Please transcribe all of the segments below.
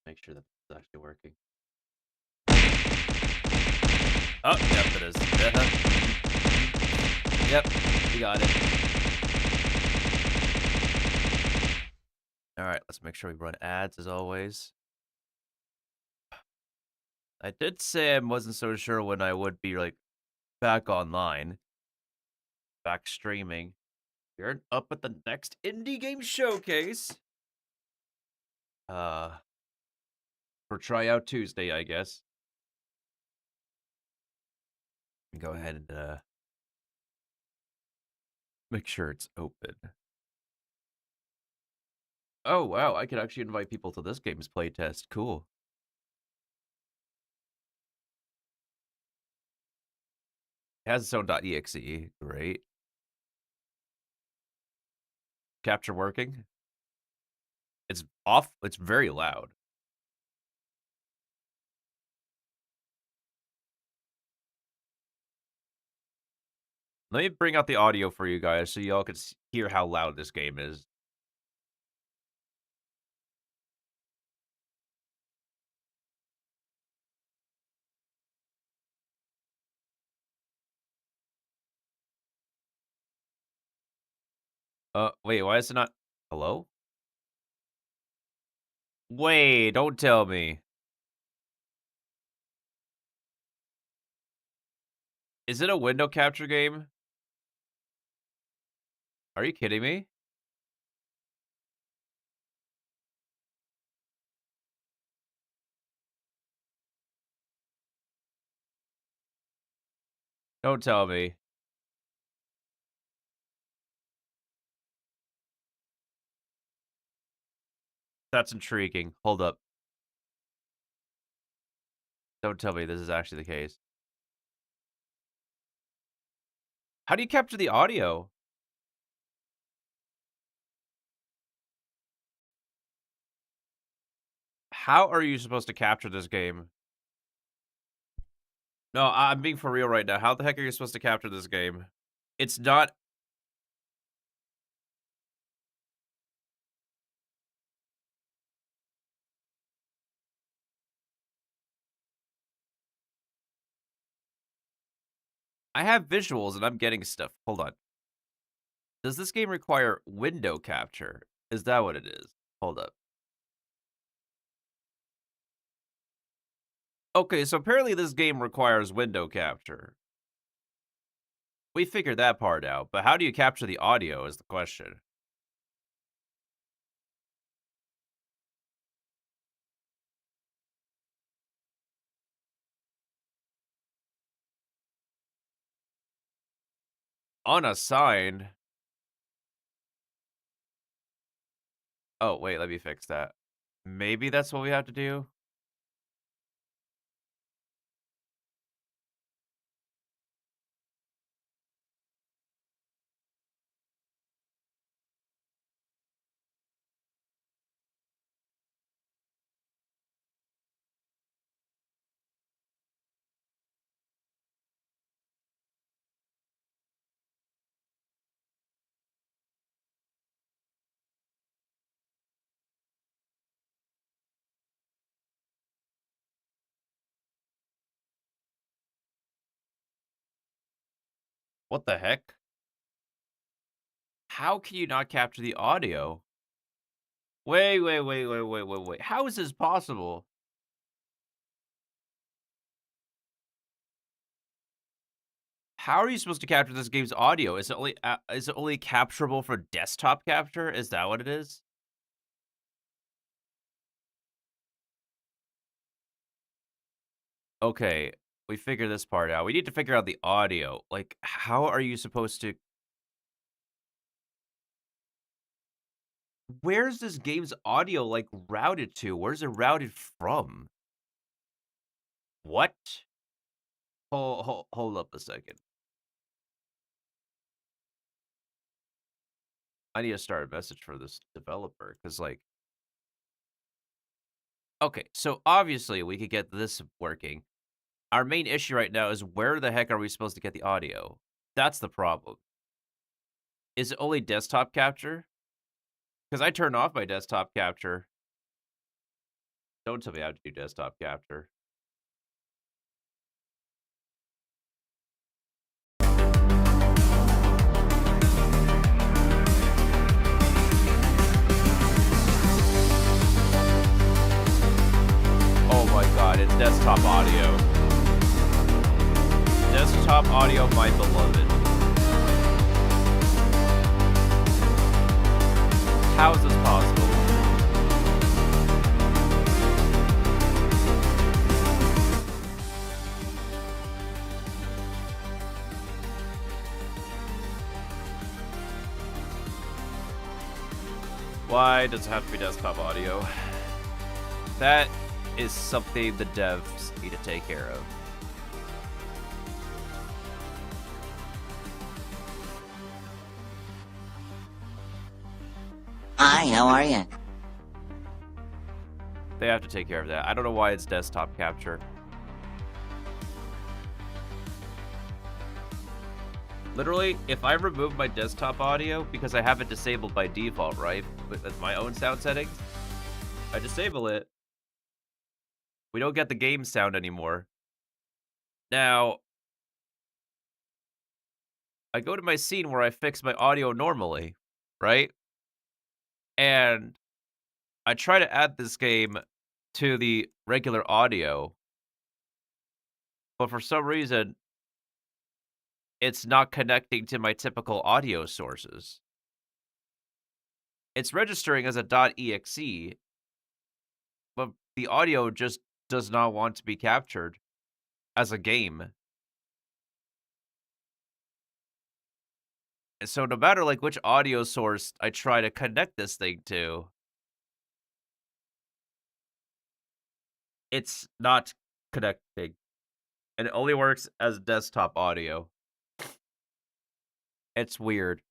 Make sure that it's actually working. Oh, yep, it is. Yep, you got it. All right, let's make sure we run ads as always. I did say I wasn't so sure when I would be like back online, back streaming. You're up at the next indie game showcase. For tryout Tuesday, I guess. Go ahead and make sure it's open. Oh wow, I could actually invite people to this game's playtest. Cool. It has its own .exe. Great. Capture working. It's off. It's very loud. Let me bring out the audio for you guys so y'all can hear how loud this game is. Wait, why is it not? Hello? Wait, don't tell me. Is it a window capture game? Are you kidding me? Don't tell me. That's intriguing. Hold up. Don't tell me this is actually the case. How do you capture the audio? How are you supposed to capture this game? No, I'm being for real right now. How the heck are you supposed to capture this game? It's not. I have visuals and I'm getting stuff. Hold on. Does this game require window capture? Is that what it is? Hold up. Okay, so apparently this game requires window capture. We figured that part out, but how do you capture the audio is the question. Unassigned? Oh, wait, let me fix that. Maybe that's what we have to do? What the heck? How can you not capture the audio? Wait. How is this possible? How are you supposed to capture this game's audio? Is it only capturable for desktop capture? Is that what it is? Okay, we figure this part out. We need to figure out the audio. Like, how are you supposed to? Where's this game's audio like routed to? Where's it routed from? What? Hold up a second. I need to start a message for this developer because, like, okay, so obviously we could get this working. Our main issue right now is where the heck are we supposed to get the audio? That's the problem. Is it only desktop capture? Because I turned off my desktop capture. Don't tell me how to do desktop capture. Oh my god, it's desktop audio. Desktop audio, my beloved. How is this possible? Why does it have to be desktop audio? That is something the devs need to take care of. Hi, how are you? They have to take care of that. I don't know why it's desktop capture. Literally, if I remove my desktop audio, because I have it disabled by default, right? With my own sound settings, I disable it. We don't get the game sound anymore. Now, I go to my scene where I fix my audio normally, right? And I try to add this game to the regular audio, but for some reason, it's not connecting to my typical audio sources. It's registering as a .exe, but the audio just does not want to be captured as a game. And so no matter like which audio source I try to connect this thing to, it's not connecting. And it only works as desktop audio. It's weird.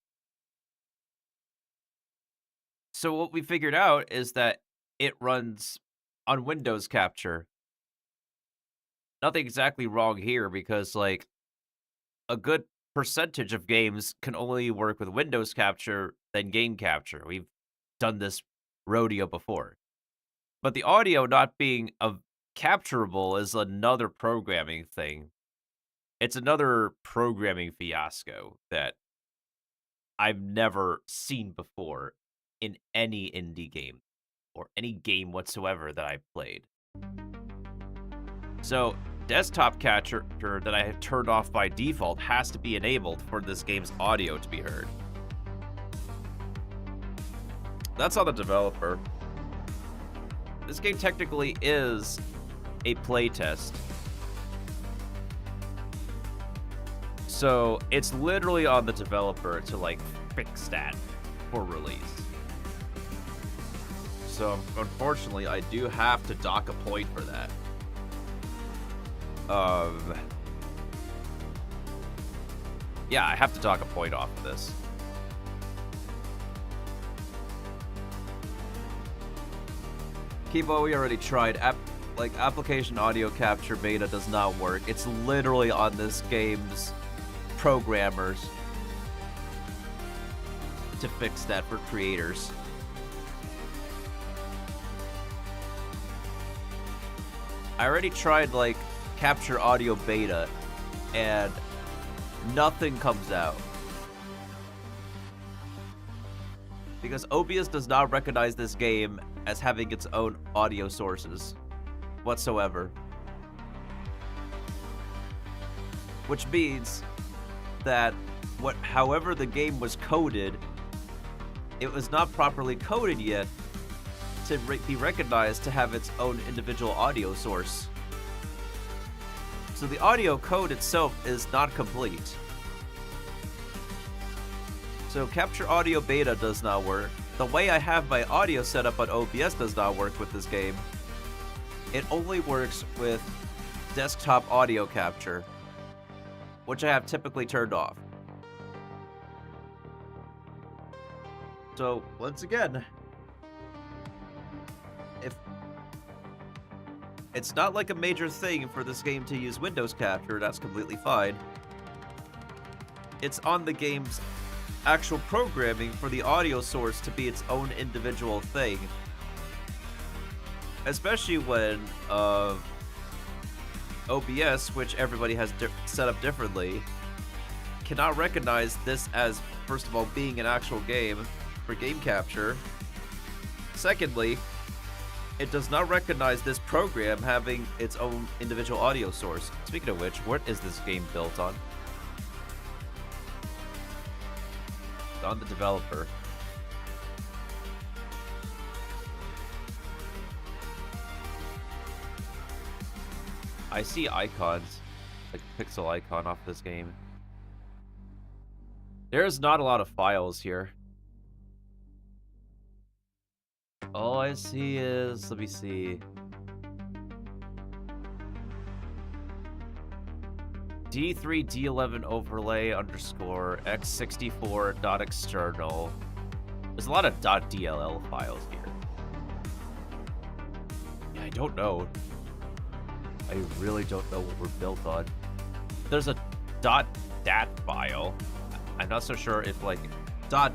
So what we figured out is that it runs on Windows capture. Nothing exactly wrong here because like a good percentage of games can only work with Windows capture than game capture. We've done this rodeo before. But the audio not being capturable is another programming thing. It's another programming fiasco that I've never seen before in any indie game or any game whatsoever that I've played. So, desktop capture that I have turned off by default has to be enabled for this game's audio to be heard. That's on the developer. This game technically is a playtest. So, it's literally on the developer to, like, fix that for release. So, unfortunately, I do have to dock a point for that. Yeah, I have to dock a point off of this. Kibo, we already tried. Application audio capture beta does not work. It's literally on this game's programmers to fix that for creators. I already tried, like, capture audio beta, and nothing comes out. Because OBS does not recognize this game as having its own audio sources whatsoever. Which means that however the game was coded, it was not properly coded yet to be recognized to have its own individual audio source. So the audio code itself is not complete. So capture audio beta does not work. The way I have my audio set up on OBS does not work with this game. It only works with desktop audio capture, which I have typically turned off. So, once again, if it's not like a major thing for this game to use Windows capture, that's completely fine. It's on the game's actual programming for the audio source to be its own individual thing. Especially when OBS, which everybody has set up differently, cannot recognize this as, first of all, being an actual game for game capture. Secondly, it does not recognize this program having its own individual audio source. Speaking of which, what is this game built on? It's on the developer. I see icons, like a pixel icon off this game. There's not a lot of files here. All I see is, let me see. D3 D11 overlay underscore x64 dot external. There's a lot of .dll files here. Yeah, I don't know. I really don't know what we're built on. There's a .dat file. I'm not so sure if, like, .dat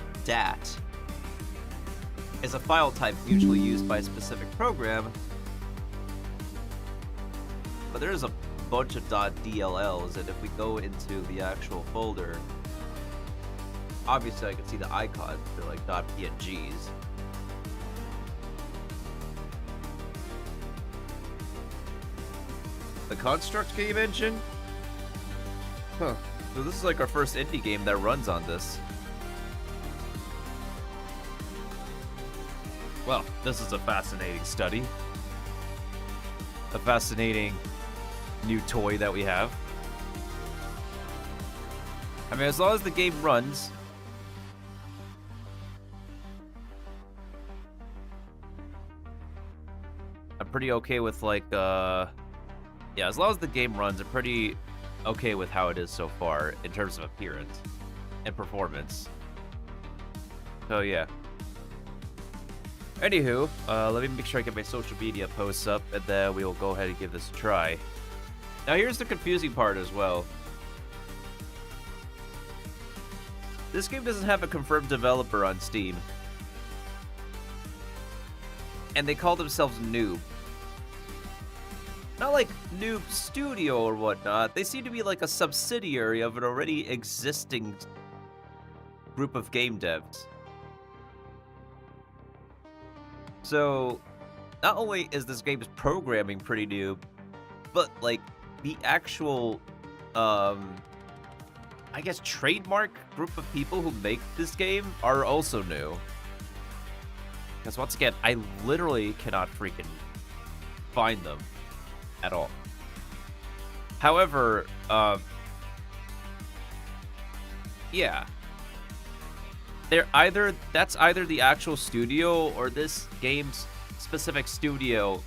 is a file type usually used by a specific program. But there's a bunch of .dlls, and if we go into the actual folder, obviously I can see the icons for, like, .pngs. The Construct game engine? Huh. So this is like our first indie game that runs on this. Well, this is a fascinating study. A fascinating new toy that we have. I mean, as long as the game runs, I'm pretty okay with, like, yeah, as long as the game runs, I'm pretty okay with how it is so far in terms of appearance and performance. So, yeah. Anywho, let me make sure I get my social media posts up, and then we will go ahead and give this a try. Now, here's the confusing part as well. This game doesn't have a confirmed developer on Steam. And they call themselves Noob. Not like Noob Studio or whatnot. They seem to be like a subsidiary of an already existing group of game devs. So, not only is this game's programming pretty new, but, like, the actual, I guess, trademark group of people who make this game are also new. Because, once again, I literally cannot freaking find them at all. However, yeah. That's either the actual studio or this game's specific studio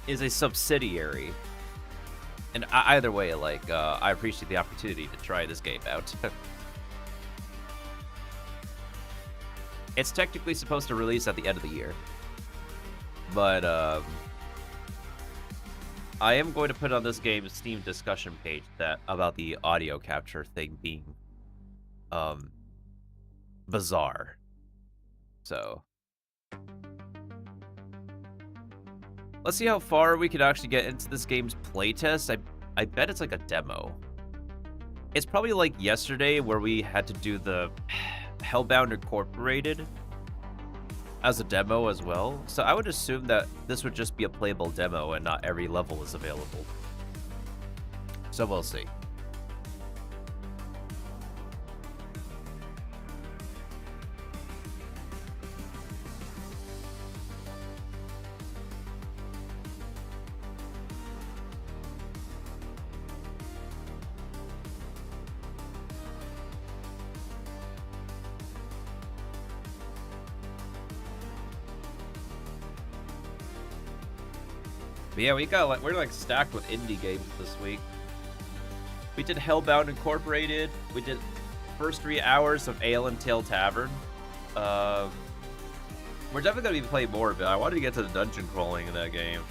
is a subsidiary. And either way, like, I appreciate the opportunity to try this game out. It's technically supposed to release at the end of the year. But, I am going to put on this game's Steam discussion page about the audio capture thing being, bizarre. So, let's see how far we could actually get into this game's playtest. I bet it's like a demo. It's probably like yesterday where we had to do the Hellbound Incorporated as a demo as well. So I would assume that this would just be a playable demo and not every level is available. So we'll see. But yeah, we're like stacked with indie games this week. We did Hellbound Incorporated. We did first 3 hours of Ale and Tail Tavern. We're definitely gonna be playing more of it. I wanted to get to the dungeon crawling in that game.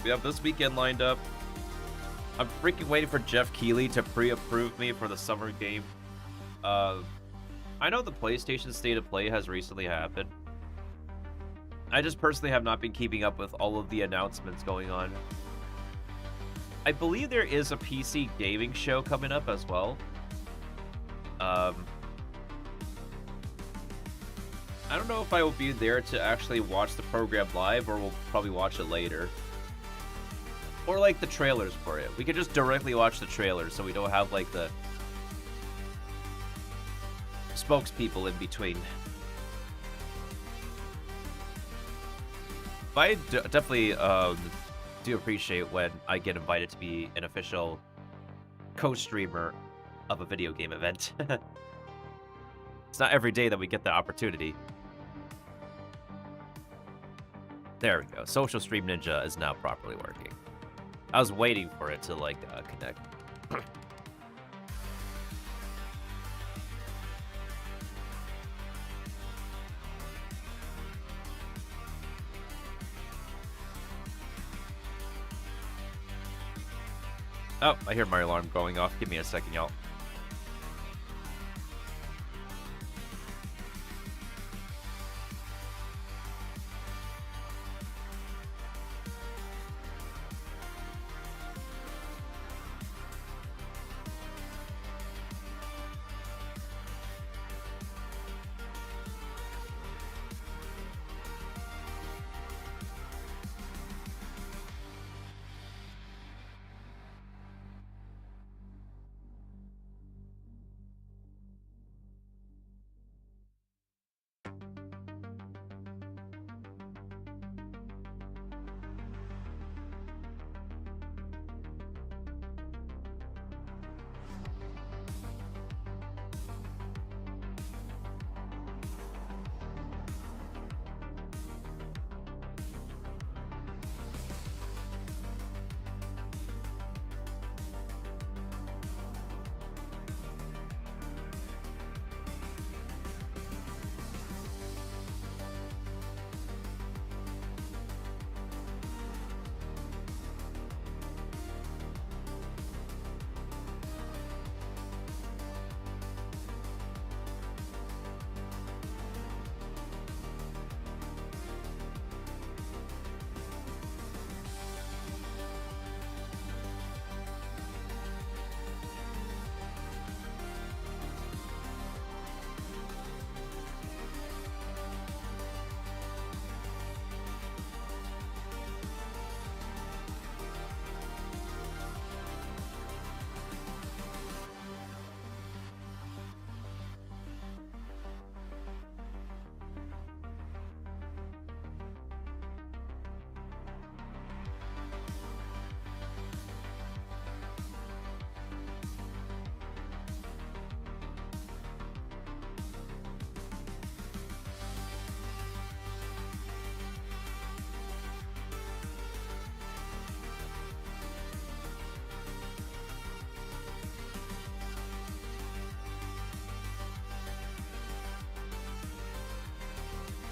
We have this weekend lined up. I'm freaking waiting for Jeff Keighley to pre-approve me for the summer game. I know the PlayStation State of Play has recently happened. I just personally have not been keeping up with all of the announcements going on. I believe there is a PC gaming show coming up as well. I don't know if I will be there to actually watch the program live, or we'll probably watch it later. Or, like, the trailers for it. We could just directly watch the trailers, so we don't have, like, the spokespeople in between. But I definitely do appreciate when I get invited to be an official co-streamer of a video game event. It's not every day that we get the opportunity. There we go. Social Stream Ninja is now properly working. I was waiting for it to, like, connect. Oh, I hear my alarm going off. Give me a second, y'all.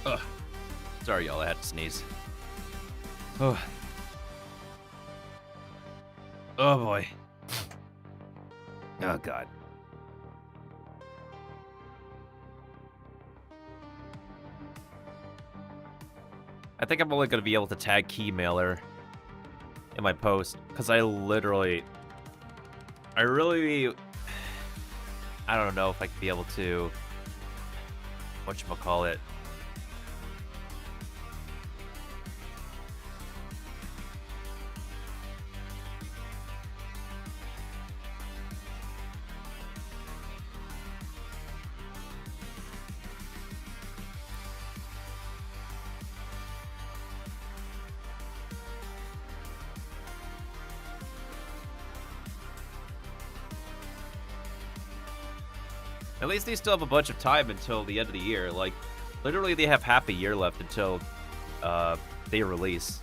Ugh. Sorry, y'all. I had to sneeze. Oh. Oh, boy. Oh, God. I think I'm only going to be able to tag Keymailer in my post, because I really... I don't know if I could be able to... whatchamacallit? At least they still have a bunch of time until the end of the year. Like, literally, they have half a year left until they release.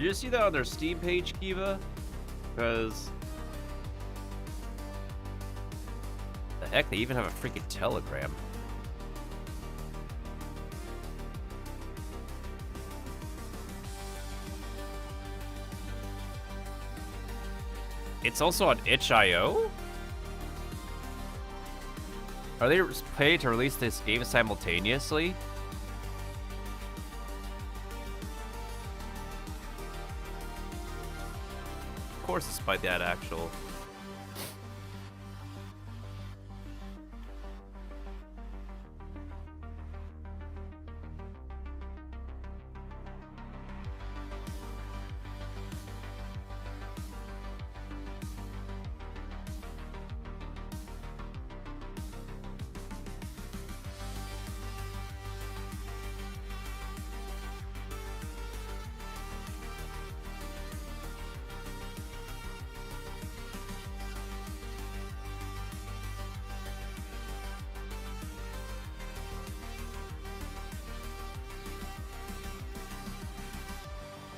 you see that on their Steam page, Kiva? Because the heck, they even have a freaking Telegram. It's also on itch.io? Are they planning to release this game simultaneously? Of course it's by that actual.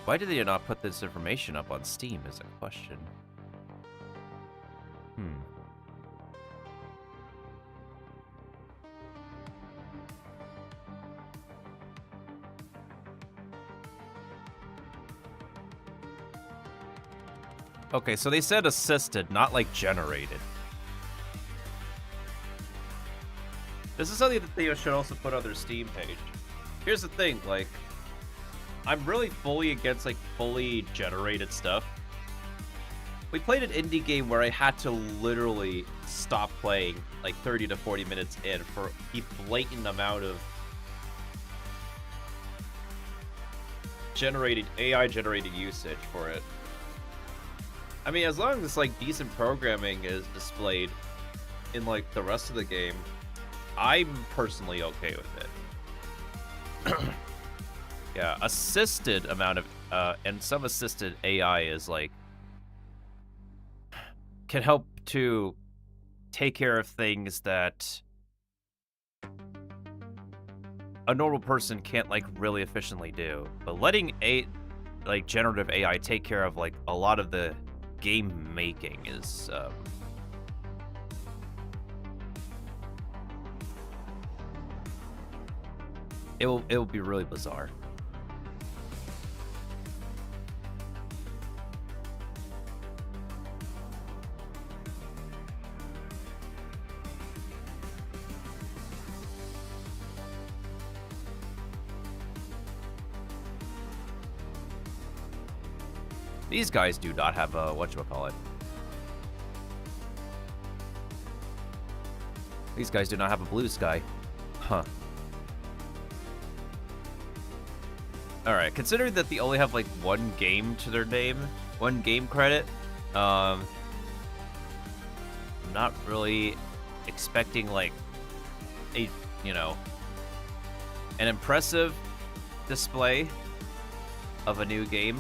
Why did they not put this information up on Steam is a question. Okay, so they said assisted, not like generated. This is something that they should also put on their Steam page. Here's the thing, like, I'm really fully against, like, fully generated stuff. We played an indie game where I had to literally stop playing, like, 30 to 40 minutes in for a blatant amount of AI-generated usage for it. I mean, as long as, like, decent programming is displayed in, like, the rest of the game, I'm personally okay with it. Yeah, assisted amount of, and some assisted AI is, like, can help to take care of things that a normal person can't, like, really efficiently do. But letting generative AI take care of, like, a lot of the game making is, it will be really bizarre. These guys do not have a whatchamacallit. These guys do not have a blue sky. Huh. Alright, considering that they only have, like, one game to their name, one game credit, I'm not really expecting, like, an impressive display of a new game.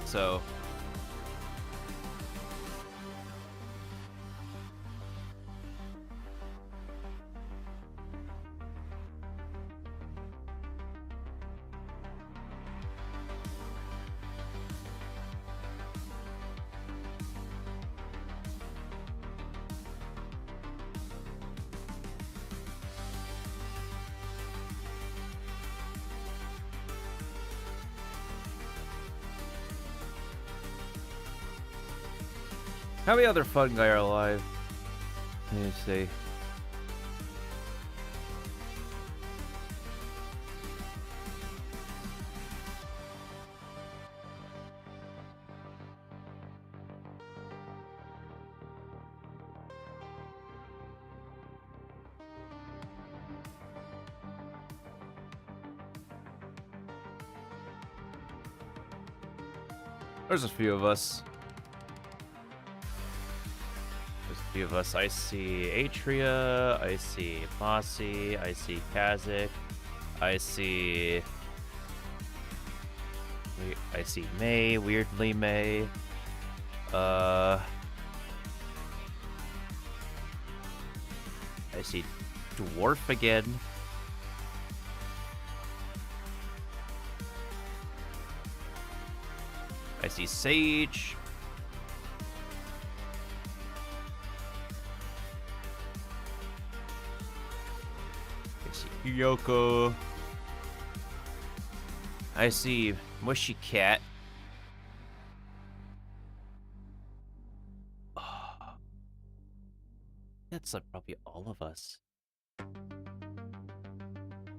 So how many other fungi are alive? Let me see. There's a few of us. Of us. I see Atria, I see Mossy, I see Kazik, I see May, weirdly May. I see Dwarf again. see Sage. I see Yoko. I see Mushy Cat. Oh, that's probably all of us.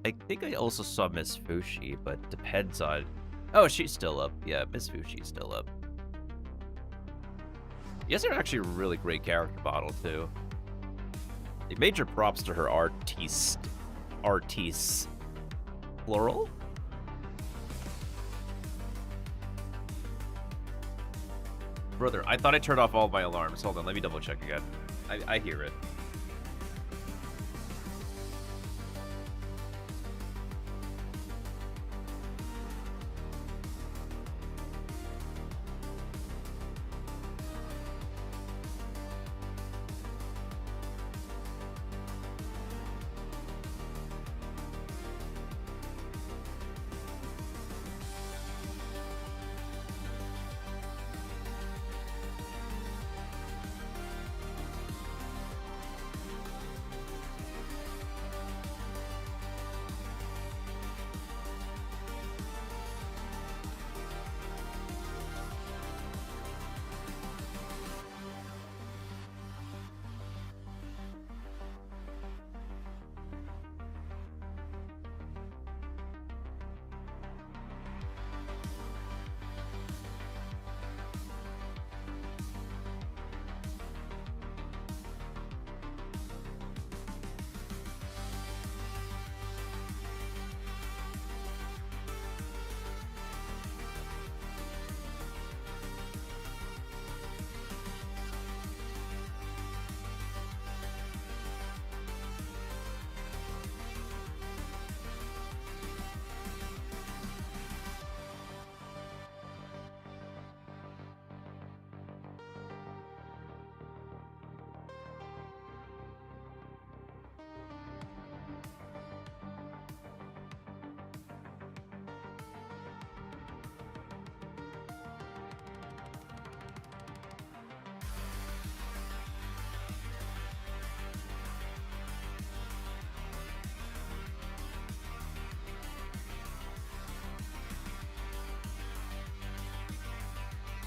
I think I also saw Miss Fushi, but depends on... Oh, she's still up. Yeah, Miss Fushi's still up. Yes, they're actually a really great character model, too. Major props to her artistes. Plural? Brother, I thought I turned off all my alarms. Hold on, let me double check again. I hear it.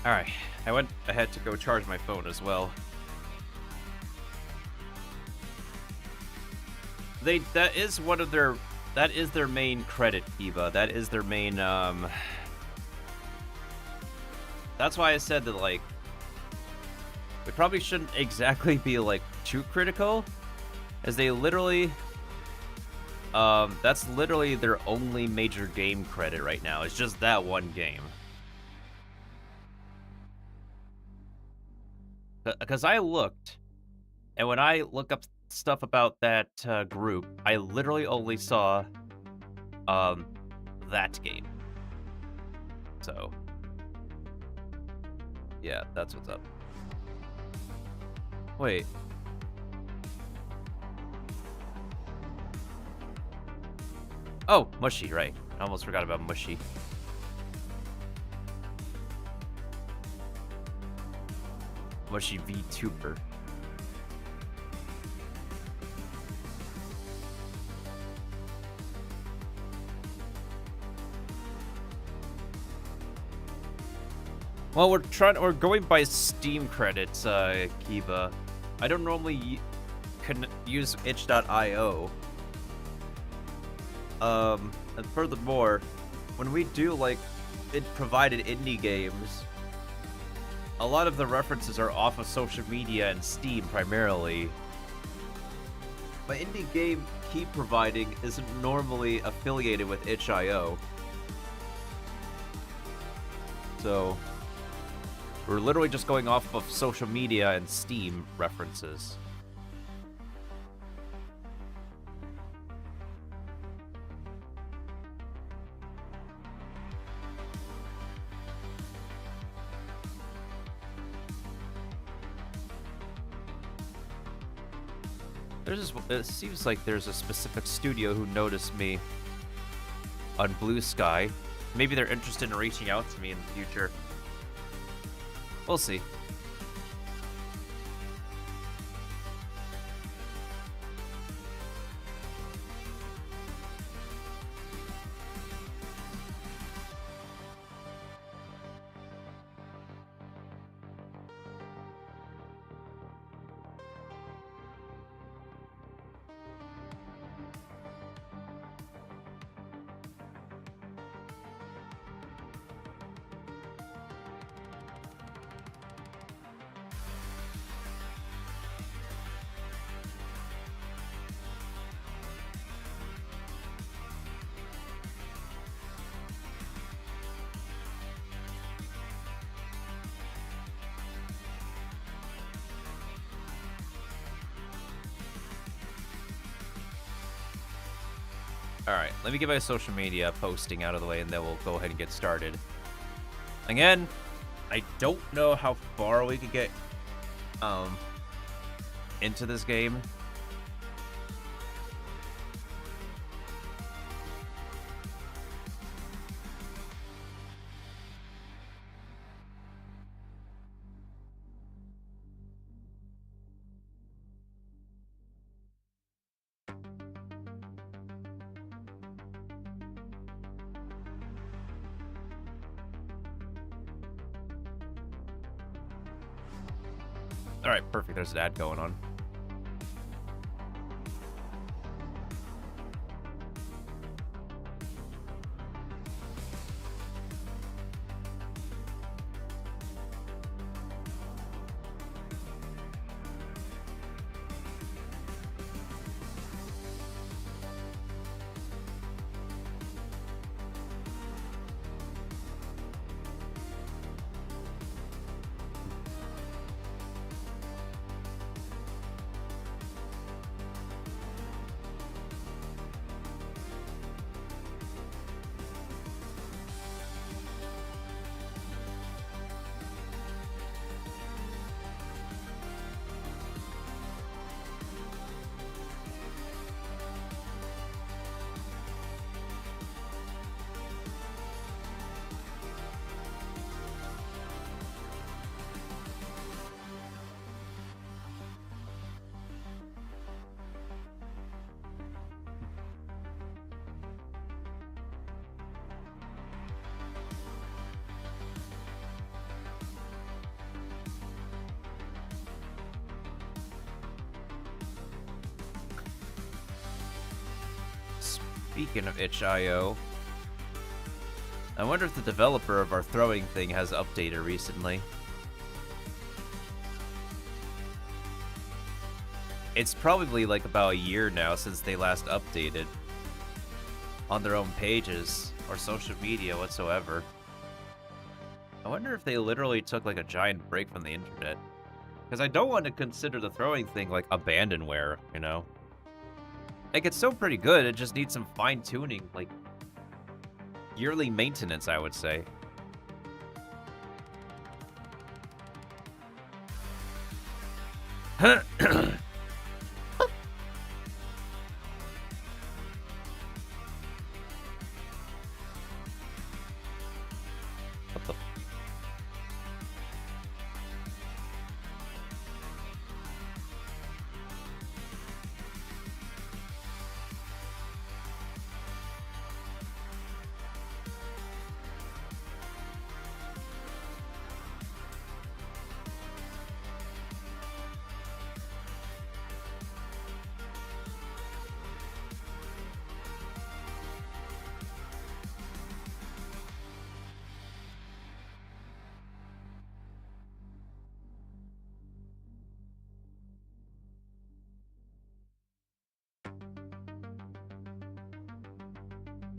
Alright, I went ahead to go charge my phone as well. That is one of their... That is their main credit, Eva. That is their main, That's why I said that, like... We probably shouldn't exactly be, like, too critical. As they literally... That's literally their only major game credit right now. It's just that one game. Because I looked, and when I look up stuff about that group, I literally only saw that game. So, yeah, that's what's up. Wait. Oh, Mushy, right. I almost forgot about Mushy. Mushy Vtuber. Well, we're going by Steam credits, Kiva. I don't normally use itch.io. And furthermore, when we do, like, provided indie games, a lot of the references are off of social media and Steam, primarily. My indie game key providing isn't normally affiliated with itch.io. So, we're literally just going off of social media and Steam references. It seems like there's a specific studio who noticed me on Blue Sky. Maybe they're interested in reaching out to me in the future. We'll see. Alright, let me get my social media posting out of the way, and then we'll go ahead and get started. Again, I don't know how far we could get into this game. Alright, perfect. There's an ad going on. Speaking of itch.io, I wonder if the developer of our throwing thing has updated recently. It's probably like about a year now since they last updated on their own pages or social media whatsoever. I wonder if they literally took like a giant break from the internet. Because I don't want to consider the throwing thing like abandonware, you know? Like, it's still pretty good, it just needs some fine-tuning, like, yearly maintenance, I would say. What the...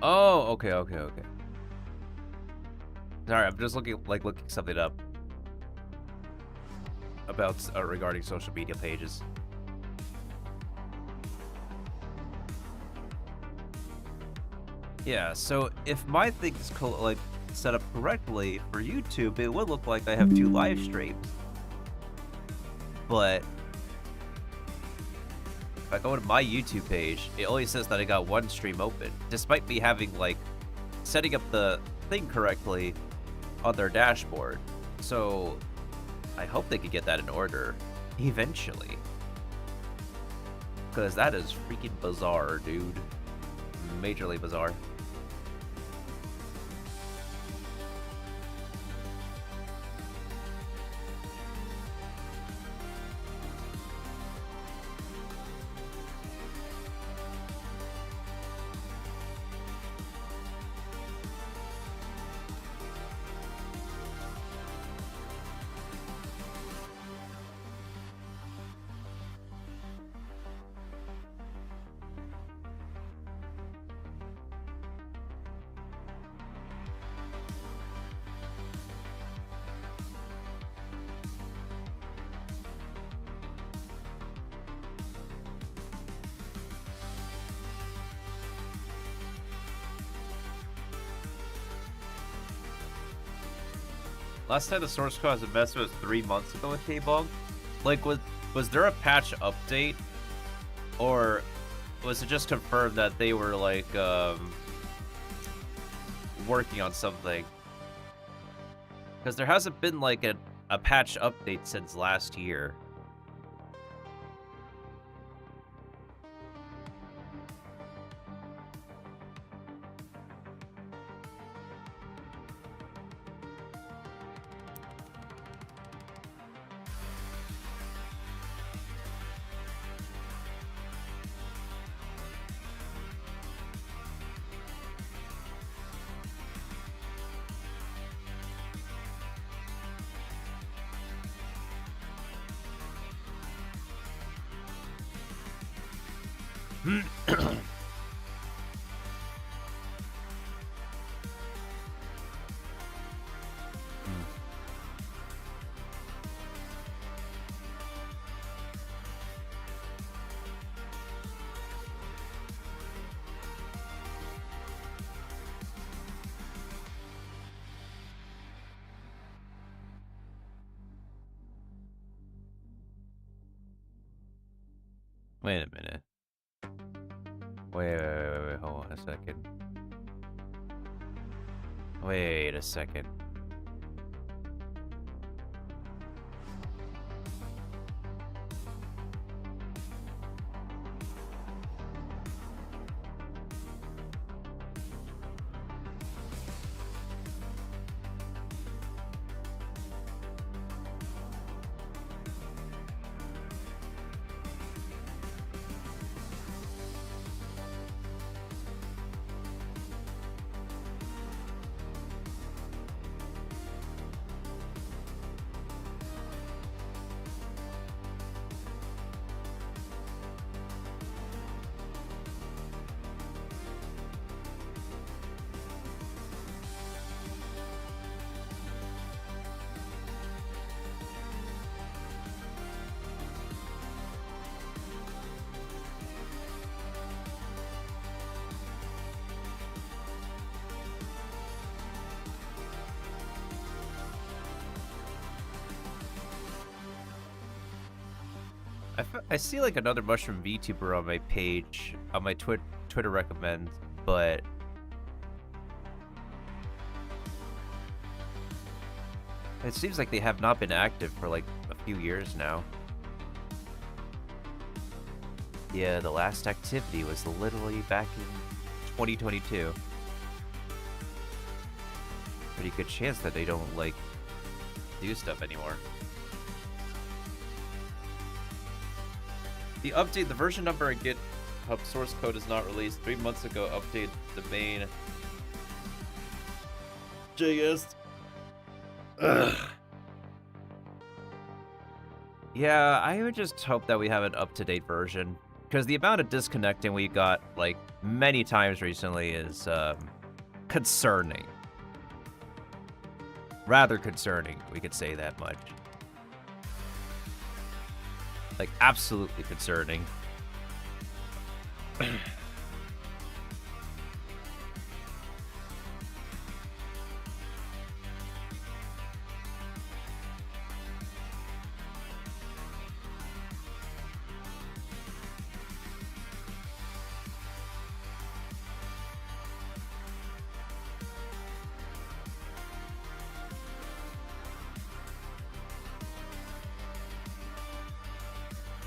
Oh, okay. Sorry, I'm just looking something up about regarding social media pages. Yeah, so if my thing's like set up correctly for YouTube, it would look like I have 2 live streams. But if I go to my YouTube page, it only says that I got 1 stream open, despite me having like setting up the thing correctly on their dashboard. So I hope they could get that in order eventually. Because that is freaking bizarre, dude. Majorly bizarre. Last time the source code was invested was 3 months ago with K-Bong. Like, was there a patch update? Or was it just confirmed that they were, like, working on something? Because there hasn't been, like, a patch update since last year. Wait a minute. Wait, hold on a second. Wait a second. I see like another mushroom VTuber on my page, on my Twitter recommend, but it seems like they have not been active for like a few years now. Yeah, the last activity was literally back in 2022. Pretty good chance that they don't like do stuff anymore. The update, the version number and GitHub source code is not released. 3 months ago, update the main JS. Ugh. Yeah, I would just hope that we have an up-to-date version, because the amount of disconnecting we got like many times recently is concerning. Rather concerning, we could say that much. Like, absolutely concerning.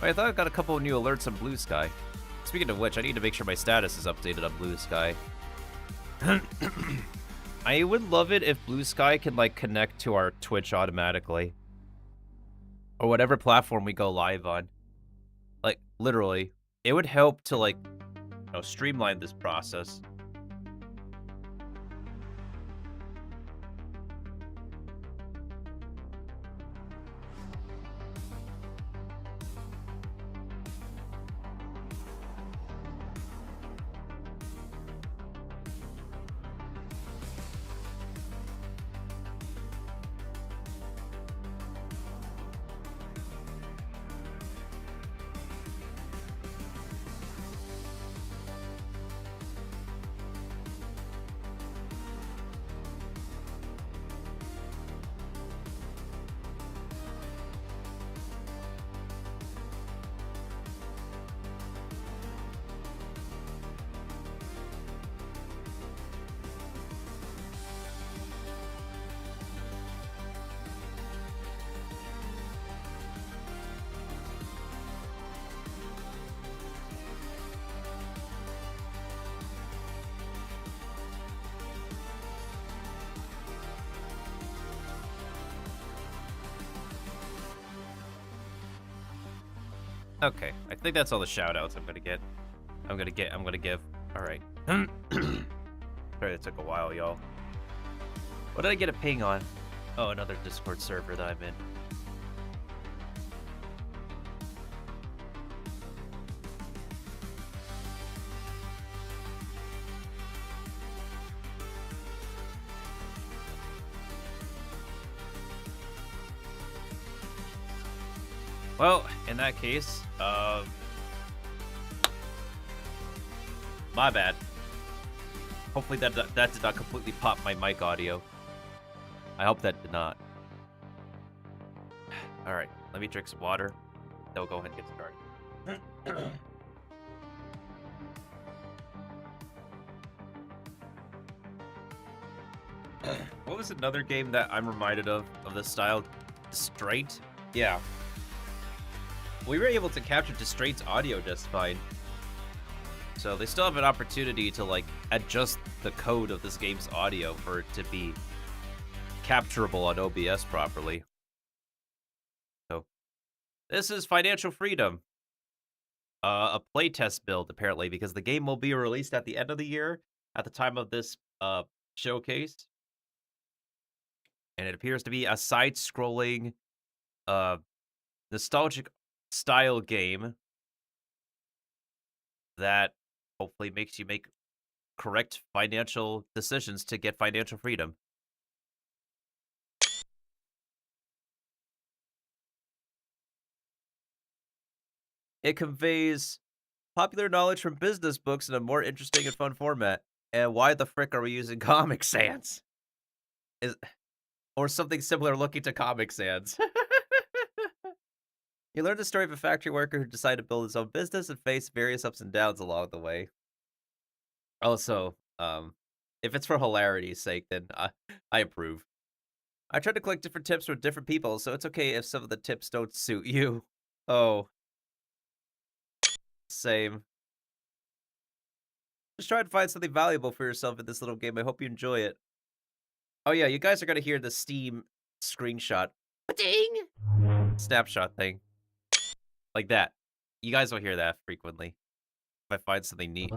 I thought I got a couple of new alerts on Blue Sky. Speaking of which, I need to make sure my status is updated on Blue Sky. I would love it if Blue Sky could, like, connect to our Twitch automatically. Or whatever platform we go live on. Like, literally. It would help to, like, you know, streamline this process. Okay, I think that's all the shout-outs I'm gonna get. I'm gonna give. Alright. Sorry, it took a while, y'all. What did I get a ping on? Oh, another Discord server that I'm in. Well, in that case, my bad. Hopefully that did not completely pop my mic audio. I hope that did not. Alright, let me drink some water. Then we'll go ahead and get started. What was another game that I'm reminded of this style? Distraint? Yeah. We were able to capture Distraint's audio just fine. So they still have an opportunity to, like, adjust the code of this game's audio for it to be capturable on OBS properly. So, this is Financial Freedom. A playtest build, apparently, because the game will be released at the end of the year, at the time of this showcase. And it appears to be a side-scrolling, nostalgic style game that hopefully makes you make correct financial decisions to get financial freedom. It conveys popular knowledge from business books in a more interesting and fun format. And why the frick are we using Comic Sans? Or something similar looking to Comic Sans. You learn the story of a factory worker who decided to build his own business and face various ups and downs along the way. Also, if it's for hilarity's sake, then I approve. I tried to collect different tips from different people, so it's okay if some of the tips don't suit you. Oh. Same. Just try to find something valuable for yourself in this little game. I hope you enjoy it. Oh yeah, you guys are gonna hear the Steam screenshot. Ding! Snapshot thing. Like that. You guys will hear that frequently. If I find something neat.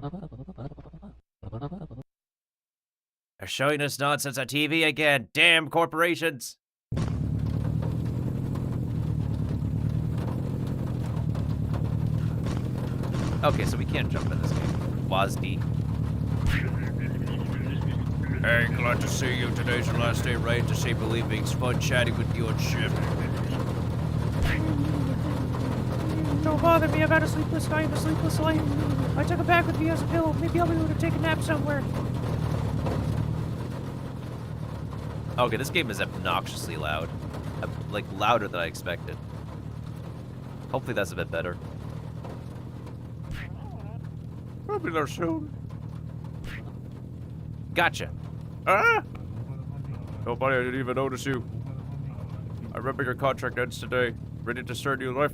They're showing this nonsense on TV again. Damn corporations! Okay, so we can't jump in this game. WASD. Hey, glad to see you. Today's your last day, right? To say believing. It's fun chatting with you and shit. Don't bother me, I've had a sleepless night and a sleepless life. I took a bag with me as a pillow. Maybe I'll be able to take a nap somewhere. Okay, this game is obnoxiously loud. Like, louder than I expected. Hopefully that's a bit better. Probably there soon. Gotcha. Ah! Oh, buddy, I didn't even notice you. I remember your contract ends today. Ready to start a new life?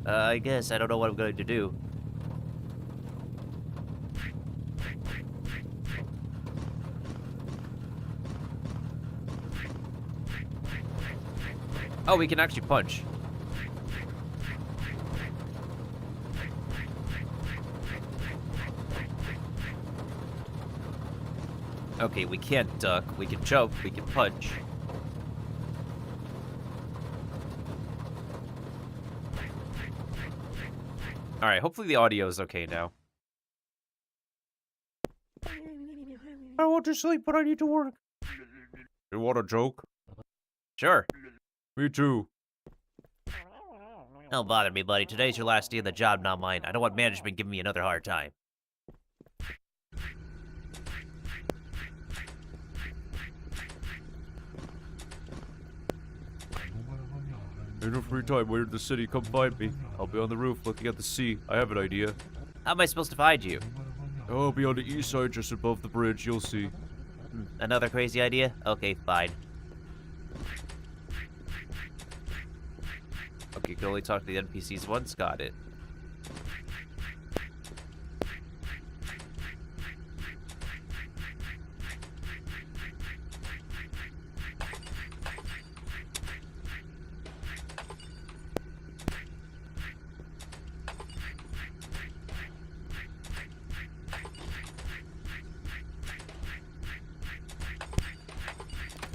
I guess I don't know what I'm going to do. Oh, we can actually punch. Okay, we can't duck. We can jump. We can punch. Alright, hopefully the audio is okay now. I want to sleep, but I need to work. You want a joke? Sure. Me too. Don't bother me, buddy. Today's your last day of the job, not mine. I don't want management giving me another hard time. In your free time, when you're in the city, come find me. I'll be on the roof looking at the sea. I have an idea. How am I supposed to find you? I'll be on the east side, just above the bridge. You'll see. Another crazy idea? Okay, fine. Okay, you can only talk to the NPCs once. Got it.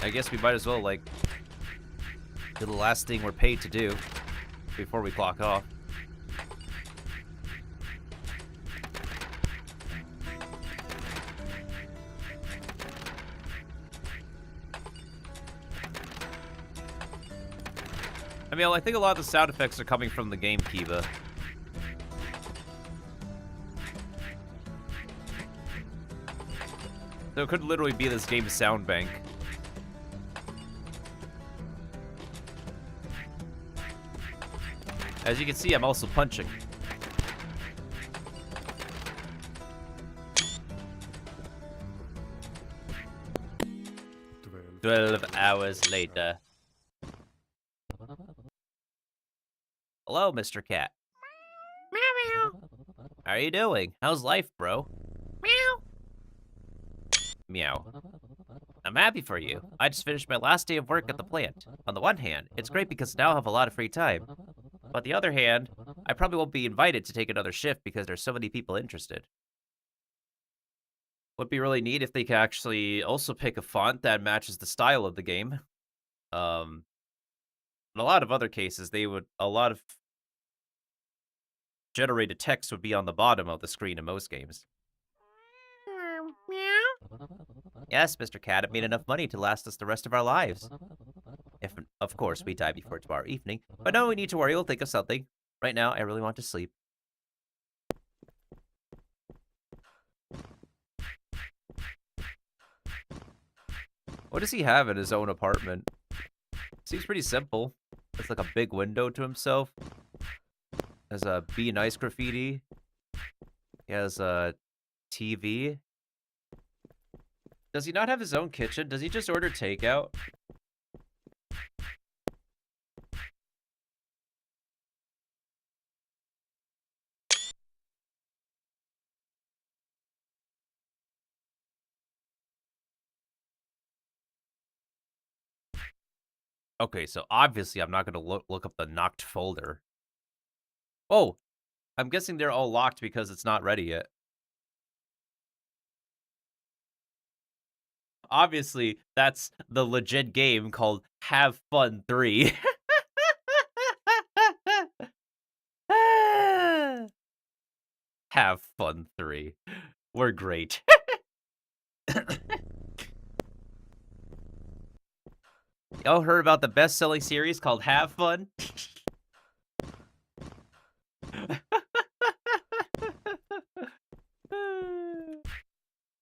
I guess we might as well, like, do the last thing we're paid to do before we clock off. I mean, I think a lot of the sound effects are coming from the game, Kiva. So it could literally be this game's sound bank. As you can see, I'm also punching. "12 hours later. Hello, Mr. Cat. Meow meow. How are you doing? How's life, bro? Meow. Meow. I'm happy for you. I just finished my last day of work at the plant. On the one hand, it's great because now I have a lot of free time. But on the other hand, I probably won't be invited to take another shift because there's so many people interested. Would be really neat if they could actually also pick a font that matches the style of the game. In a lot of other cases, a lot of generated text would be on the bottom of the screen in most games. Meow. Yes, Mr. Cat, it made enough money to last us the rest of our lives. If, of course, we die before tomorrow evening. But no, we need to worry, we'll think of something. Right now, I really want to sleep. What does he have in his own apartment? Seems pretty simple. It's like a big window to himself. Has a "Be Nice" graffiti. He has a TV. Does he not have his own kitchen? Does he just order takeout? Okay, so obviously I'm not gonna look up the knocked folder. Oh, I'm guessing they're all locked because it's not ready yet. Obviously, that's the legit game called Have Fun 3. Have Fun 3. We're great. Y'all heard about the best-selling series called Have Fun?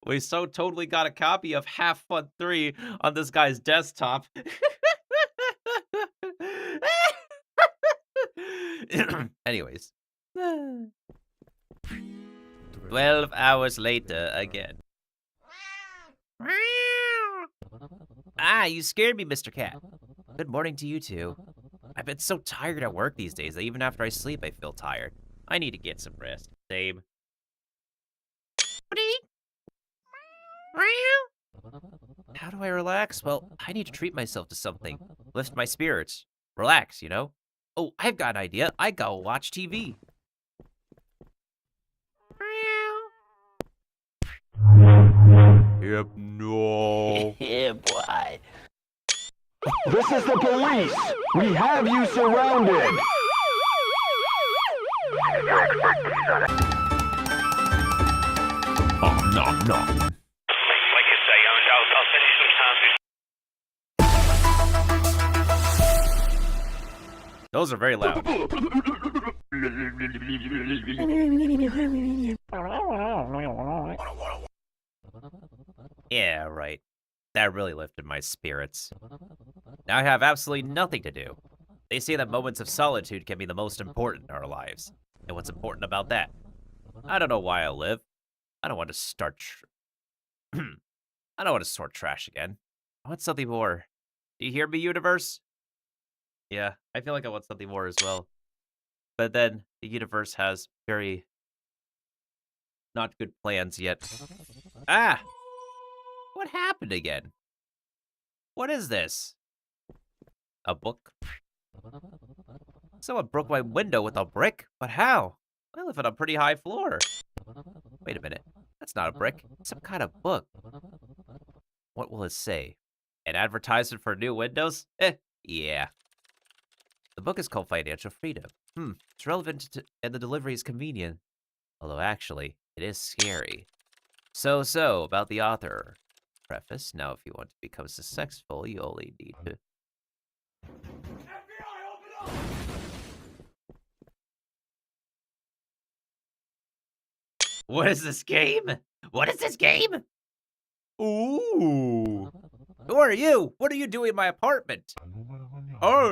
We so totally got a copy of Have Fun 3 on this guy's desktop. Anyways. 12 hours later again. Ah, you scared me, Mr. Cat. Good morning to you two. I've been so tired at work these days that even after I sleep, I feel tired. I need to get some rest. Same. How do I relax? Well, I need to treat myself to something. Lift my spirits. Relax, you know? Oh, I've got an idea. I go watch TV. Yep, no. Yeah, boy. This is the police! We have you surrounded! Oh, no. Like I say, I'll send you some time to Those are very loud. Yeah, right. That really lifted my spirits. Now I have absolutely nothing to do. They say that moments of solitude can be the most important in our lives. And what's important about that? I don't know why I live. I don't want to start I don't want to sort trash again. I want something more. Do you hear me, universe? Yeah, I feel like I want something more as well. But then, the universe has very not good plans yet. Ah! What happened again? What is this? A book? Someone broke my window with a brick? But how? I live on a pretty high floor. Wait a minute. That's not a brick. It's some kind of book. What will it say? An advertisement for new windows? Yeah. The book is called Financial Freedom. It's relevant and the delivery is convenient. Although actually, it is scary. So, about the author. Preface, now if you want to become successful, you only need to... What is this game? What is this game? Ooh. Who are you? What are you doing in my apartment? Oh.